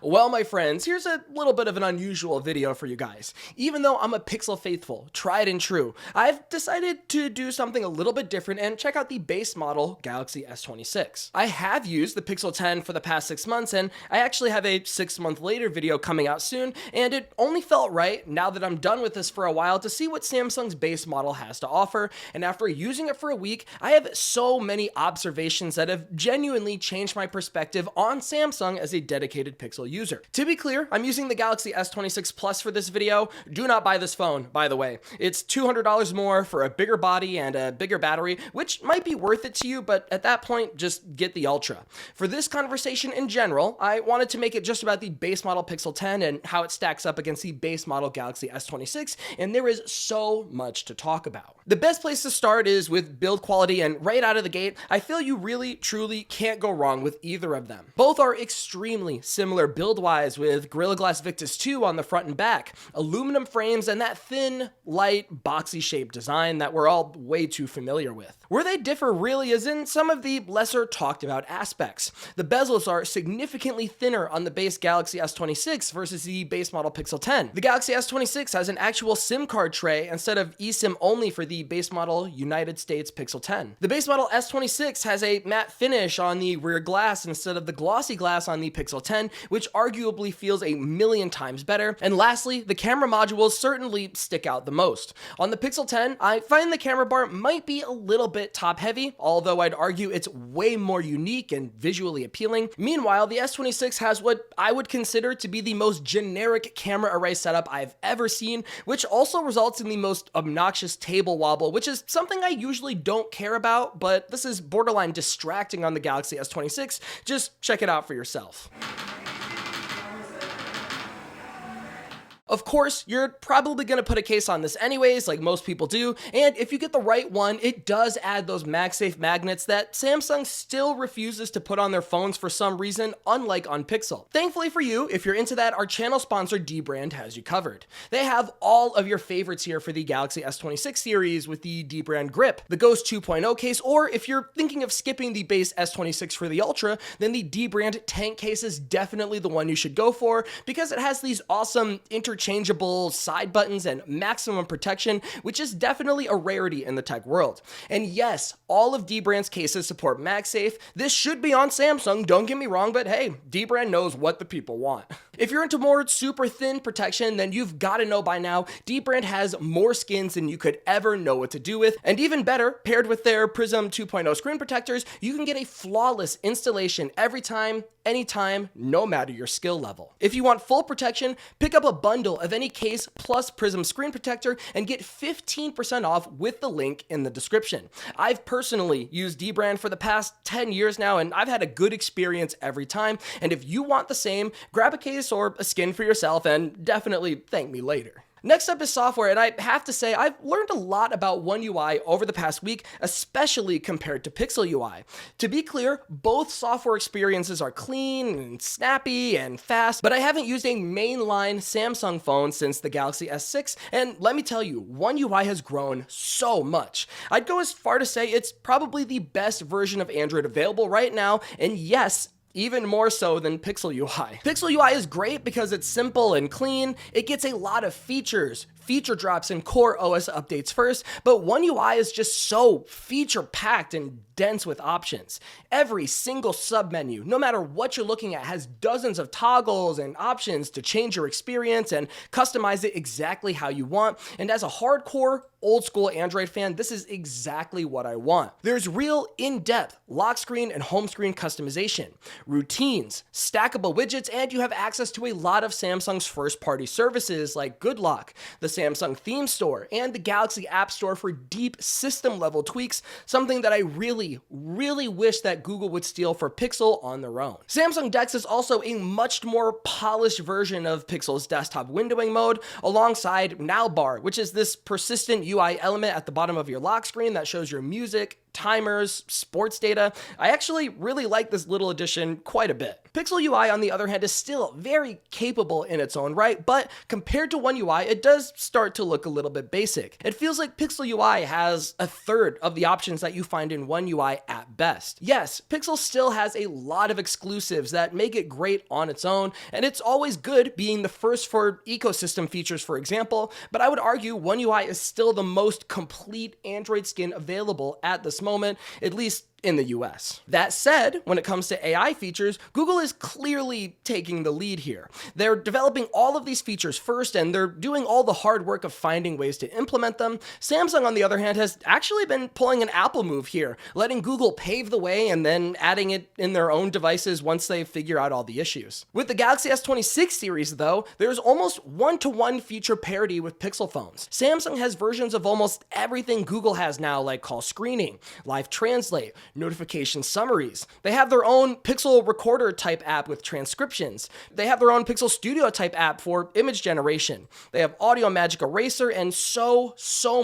Well, my friends, here's a little bit of an unusual video for you guys. Even though I'm a Pixel faithful, tried and true, I've decided to do something a little bit different and check out the base model Galaxy S26. I have used the Pixel 10 for the past 6 months, and I actually have a 6-month later video coming out soon, and it only felt right, now that I'm done with this for a while, to see what Samsung's base model has to offer, and after using it for a week, I have so many observations that have genuinely changed my perspective on Samsung as a dedicated Pixel user. To be clear, I'm using the Galaxy S26 Plus for this video. Do not buy this phone, by the way. It's $200 more for a bigger body and a bigger battery, which might be worth it to you, but at that point, just get the Ultra. For this conversation in general, I wanted to make it just about the base model Pixel 10 and how it stacks up against the base model Galaxy S26, and there is so much to talk about. The best place to start is with build quality, and right out of the gate, I feel you really, truly can't go wrong with either of them. Both are extremely similar build-wise, with Gorilla Glass Victus 2 on the front and back, aluminum frames, and that thin, light, boxy shaped design that we're all way too familiar with. Where they differ really is in some of the lesser talked about aspects. The bezels are significantly thinner on the base Galaxy S26 versus the base model Pixel 10. The Galaxy S26 has an actual SIM card tray instead of eSIM only for the base model United States Pixel 10. The base model S26 has a matte finish on the rear glass instead of the glossy glass on the Pixel 10, which arguably feels a million times better. And lastly, the camera modules certainly stick out the most. On the Pixel 10, I find the camera bar might be a little bit top heavy, although I'd argue it's way more unique and visually appealing. Meanwhile, the S26 has what I would consider to be the most generic camera array setup I've ever seen, which also results in the most obnoxious table wobble, which is something I usually don't care about, but this is borderline distracting on the Galaxy S26. Just check it out for yourself. Of course, you're probably going to put a case on this anyways, like most people do, and if you get the right one, it does add those MagSafe magnets that Samsung still refuses to put on their phones for some reason, unlike on Pixel. Thankfully for you, if you're into that, our channel sponsor Dbrand has you covered. They have all of your favorites here for the Galaxy S26 series with the Dbrand Grip, the Ghost 2.0 case, or if you're thinking of skipping the base S26 for the Ultra, then the Dbrand Tank case is definitely the one you should go for because it has these awesome interchangeable side buttons and maximum protection, which is definitely a rarity in the tech world. And yes, all of Dbrand's cases support MagSafe. This should be on Samsung, don't get me wrong, but hey, Dbrand knows what the people want. If you're into more super thin protection, then you've got to know by now, Dbrand has more skins than you could ever know what to do with. And even better, paired with their Prism 2.0 screen protectors, you can get a flawless installation every time, anytime, no matter your skill level. If you want full protection, pick up a bundle of any case plus Prism screen protector and get 15% off with the link in the description. I've personally used Dbrand for the past 10 years now, and I've had a good experience every time. And if you want the same, grab a case or a skin for yourself and definitely thank me later. Next up is software, and I have to say, I've learned a lot about One UI over the past week, especially compared to Pixel UI. To be clear, both software experiences are clean and snappy and fast, but I haven't used a mainline Samsung phone since the Galaxy S6, and let me tell you, One UI has grown so much. I'd go as far to say it's probably the best version of Android available right now, and yes, even more so than Pixel UI. Pixel UI is great because it's simple and clean. It gets a lot of features, feature drops and core OS updates first, but One UI is just so feature-packed and dense with options. Every single submenu, no matter what you're looking at, has dozens of toggles and options to change your experience and customize it exactly how you want. And as a hardcore, old school Android fan, this is exactly what I want. There's real in-depth lock screen and home screen customization, routines, stackable widgets, and you have access to a lot of Samsung's first-party services like GoodLock, the Samsung Theme Store, and the Galaxy App Store for deep system-level tweaks, something that I really wish that Google would steal for Pixel on their own. Samsung DeX is also a much more polished version of Pixel's desktop windowing mode, alongside Nowbar, which is this persistent UI element at the bottom of your lock screen that shows your music, timers, sports data. I actually really like this little addition quite a bit. Pixel UI, on the other hand, is still very capable in its own right, but compared to One UI, it does start to look a little bit basic. It feels like Pixel UI has a third of the options that you find in One UI at best. Yes, Pixel still has a lot of exclusives that make it great on its own, and it's always good being the first for ecosystem features, for example, but I would argue One UI is still the most complete Android skin available at this moment, at least in the US. That said, when it comes to AI features, Google is clearly taking the lead here. They're developing all of these features first, and they're doing all the hard work of finding ways to implement them. Samsung, on the other hand, has actually been pulling an Apple move here, letting Google pave the way and then adding it in their own devices once they figure out all the issues. With the Galaxy S26 series, though, there's almost one-to-one feature parity with Pixel phones. Samsung has versions of almost everything Google has now, like call screening, live translate, notification summaries. They have their own Pixel Recorder type app with transcriptions. They have their own Pixel Studio type app for image generation. They have Audio Magic Eraser and so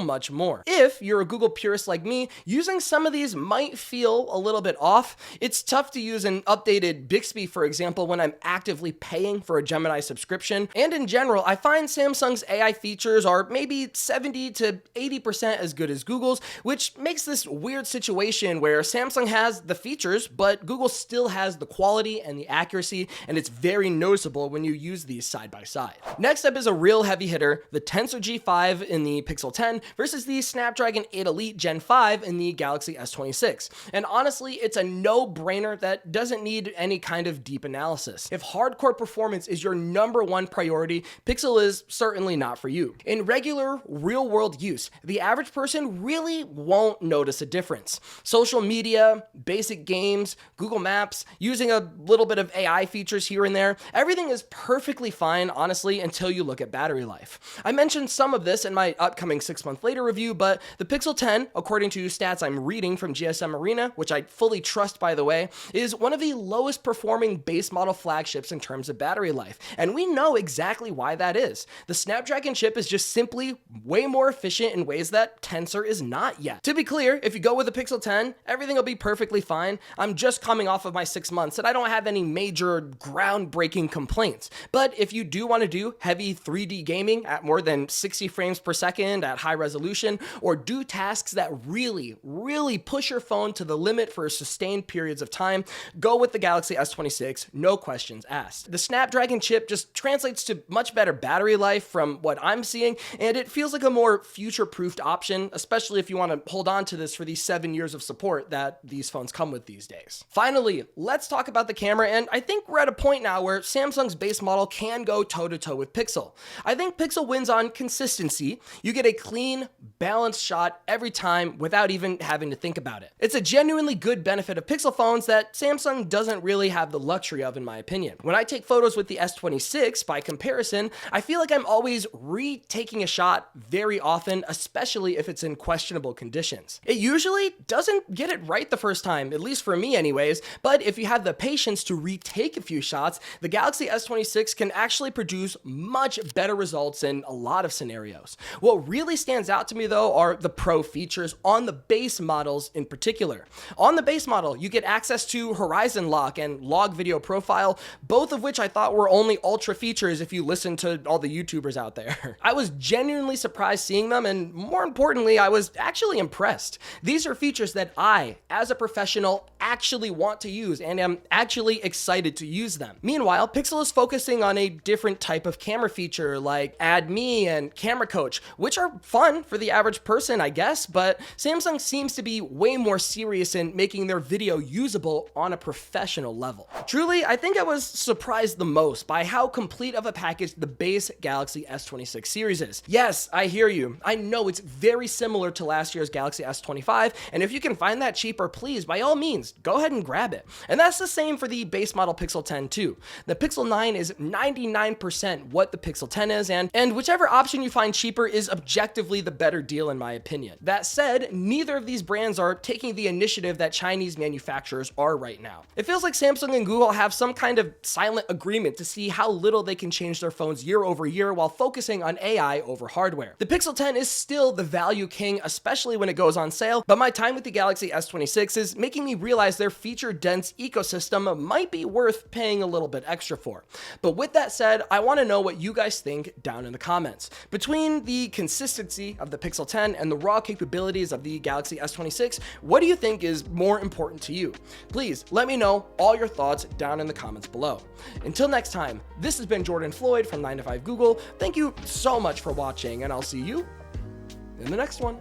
much more. If you're a Google purist like me, using some of these might feel a little bit off. It's tough to use an updated Bixby, for example, when I'm actively paying for a Gemini subscription. And in general, I find Samsung's AI features are maybe 70 to 80% as good as Google's, which makes this weird situation where Samsung has the features, but Google still has the quality and the accuracy, and it's very noticeable when you use these side by side. Next up is a real heavy hitter, the Tensor G5 in the Pixel 10 versus the Snapdragon 8 Elite Gen 5 in the Galaxy S26. And honestly, it's a no-brainer that doesn't need any kind of deep analysis. If hardcore performance is your number one priority, Pixel is certainly not for you. In regular, real-world use, the average person really won't notice a difference. Social media, basic games, Google Maps, using a little bit of AI features here and there, everything is perfectly fine, honestly, until you look at battery life. I mentioned some of this in my upcoming 6 month later review, but the Pixel 10, according to stats I'm reading from GSM Arena, which I fully trust by the way, is one of the lowest performing base model flagships in terms of battery life. And we know exactly why that is. The Snapdragon chip is just simply way more efficient in ways that Tensor is not yet. To be clear, if you go with the Pixel 10, everything will be perfectly fine. I'm just coming off of my 6 months and I don't have any major groundbreaking complaints. But if you do want to do heavy 3D gaming at more than 60 frames per second at high resolution, or do tasks that really push your phone to the limit for sustained periods of time, go with the Galaxy S26, no questions asked. The Snapdragon chip just translates to much better battery life from what I'm seeing, and it feels like a more future-proofed option, especially if you want to hold on to this for the 7 years of support that these phones come with these days. Finally, let's talk about the camera, and I think we're at a point now where Samsung's base model can go toe-to-toe with Pixel. I think Pixel wins on consistency. You get a clean, balanced shot every time without even having to think about it. It's a genuinely good benefit of Pixel phones that Samsung doesn't really have the luxury of, in my opinion. When I take photos with the S26, by comparison, I feel like I'm always retaking a shot very often, especially if it's in questionable conditions. It usually doesn't get it right the first time, at least for me anyways, but if you have the patience to retake a few shots, the Galaxy S26 can actually produce much better results in a lot of scenarios. What really stands out to me though are the pro features on the base models in particular. On the base model, you get access to Horizon Lock and Log Video Profile, both of which I thought were only ultra features if you listen to all the YouTubers out there. I was genuinely surprised seeing them, and more importantly, I was actually impressed. These are features that I, as a professional, actually want to use and am actually excited to use them. Meanwhile, Pixel is focusing on a different type of camera feature like Add Me and Camera Coach, which are fun for the average person, I guess, but Samsung seems to be way more serious in making their video usable on a professional level. Truly, I think I was surprised the most by how complete of a package the base Galaxy S26 series is. Yes, I hear you. I know it's very similar to last year's Galaxy S25, and if you can find that cheaper, please, by all means, go ahead and grab it. And that's the same for the base model Pixel 10 too. The Pixel 9 is 99% what the Pixel 10 is, and whichever option you find cheaper is objectively the better deal in my opinion. That said, neither of these brands are taking the initiative that Chinese manufacturers are right now. It feels like Samsung and Google have some kind of silent agreement to see how little they can change their phones year over year while focusing on AI over hardware. The Pixel 10 is still the value king, especially when it goes on sale, but my time with the Galaxy S26 S26 is making me realize their feature-dense ecosystem might be worth paying a little bit extra for. But with that said, I want to know what you guys think down in the comments. Between the consistency of the Pixel 10 and the raw capabilities of the Galaxy S26, what do you think is more important to you? Please let me know all your thoughts down in the comments below. Until next time, this has been Jordan Floyd from 9to5 Google. Thank you so much for watching, and I'll see you in the next one.